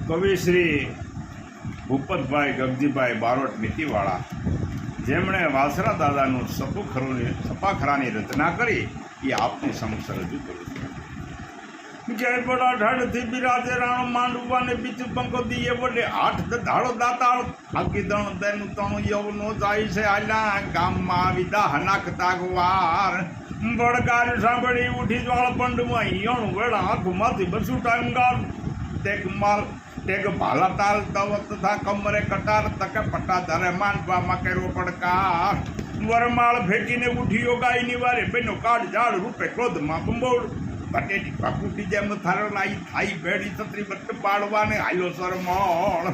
કવિ શ્રી ભૂપતભાઈ ગગજીભાઈ બારોટ નીતિવાળા, જેમણે વાસરા દાદાનું સપાખરાની રચના કરી, એ આપની સમક્ષ રજૂ કરું છું. જય બડા ઢળથી બિરાજે રાણ માંડવાને બીજ પંકો દીએ વડે આઠ ધાડો દાતાળ આકી દણ તેનું તણું યવનો જાય છે આલ્યા ગામમાં વિદા હનાખતા ગવાર બળકાર સાંભળી ઉઠી જ્વાળ પંડમાં યણ વેળા આંખમાંથી બસું ટાંગાર ટેક માલ ટેક ભાલા તાલ તવ તથા કમરે કટાર તકે પટ્ટા ધરે માંડવામાં કર્યો પડકાર વરમાળ ફેંકીને ઉઠીયો ગાયની વારે બેનો કાઢ ઝાડ રૂપે ક્રોધમાં બંબોળ બટેટી પાકુટી જેમ થરલાઈ થાઈ ભેડી છત્રી બટ પાડવાને હાલ્યો સરમોળ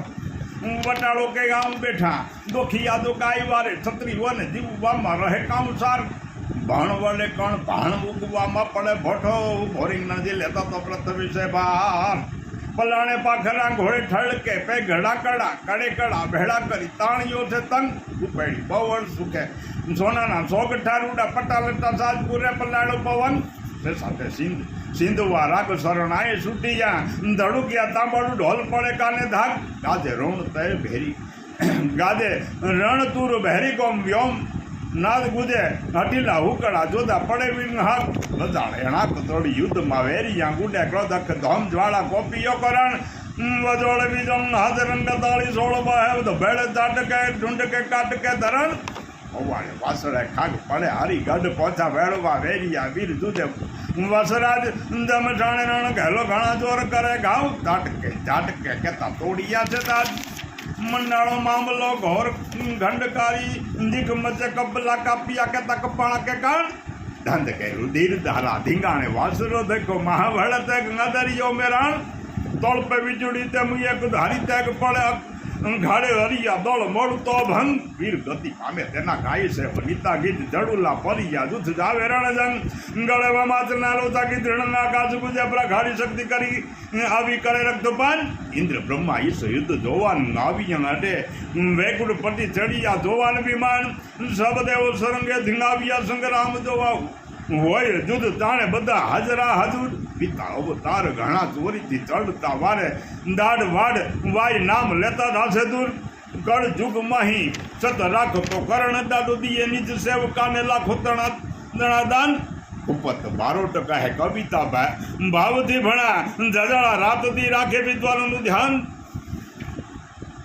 વટાળો કે ગામ બેઠા દોખી યાદો ગાય વારે છત્રી વને જીવવામાં રહે કામસાર ભાણ વડે કણ ભાણ ઉગવામાં પડે ભોઠો ભોરિંગ નદી લેતો તો પ્રથમ છે ભાર પલાણે પાખરા ઘોડે ઠળકે પે ઘડા કડા કડે કડા ભેળા કરી તાણીઓ છે તંગ ઉપેડી પવન સુખે સોનાના સોગઠા રૂડા પટાલટા સાજપુરે પલાળો પવન તે સાથે સિંધુવા રાગ શરણાએ છૂટી જા ધડુકિયા તાંબાડું ઢોલ પડે કાને ધાક ગાજે રણ તય ભેરી ગાજે રણ તુર ભેરી કોમ વ્યોમ નાદ ગુજે હટીલા હુકડા જોદા પડે વિન હાક રજાળ એણા કતોડી યુદ્ધમાં વેરિયા ગુડે ક્રોધક ધોમ જ્વાળા કોપીયો કરણ વજોળ બીજમ હાથ રંગ તાળી સોળ બાહેવ તો ભેળ ચાટકે ઢૂંઢકે કાટકે ધરણ ભવાને વાસળે ખાગ પડે હારી ગઢ પોછા વેળવા વેરિયા વીર દુજે વસરાજ દમ ઠાણે રણ ઘેલો ઘણા જોર કરે ઘાવ ચાટકે કેતા તોડિયા છે તાજ મંડાળો મામલો ઘોર ઘંડકારી દીખ મચે કબલા કાપિયા કે તકપાણા કે કાણ ધંધ કે રુધિર ધારા ધીંગાણે વાસરો દેખો મહાભળ તે ગંગાધરીઓ મેરાણ તોળ પે વીજળી તે મુએ ધારી તેગ પડે ઘાડે હરિયા દોળ મોડ તો ભંગ વીર ગતિ પામે તેના ગાય છે ગીતા ગીત જડુલા પરિયા દૂધ જાવે રણજંગ ગળેવા માચના લોતા ગીત રણના કાજ ગુજે પ્રઘાડી શક્તિ કરી આવી કરે રક્તપાન ઇન્દ્ર બ્રહ્મા ઈશ યુદ્ધ જોવાન આવિયન અડે વેકુડ પતિ ચડિયા જોવાન વિમાન સબદેવ સરંગે ધીંગાવ્યા સંગ્રામ જોવા હોય જુદ તાણે બધા હાજરા હાજર પિતા અવતાર ઘણા ચોરીથી ચડતા વારે દાડ વાડ વાય નામ લેતા દાસે દૂર કળ જુગ માહી સત રાખતો કરણ દાદો દીએ નિજ સેવકાને લાખો તણા દાન ઉપત 12% કવિતા ભાવથી ભણા જજાળા રાતથી રાખે વિદ્વાનોનું ધ્યાન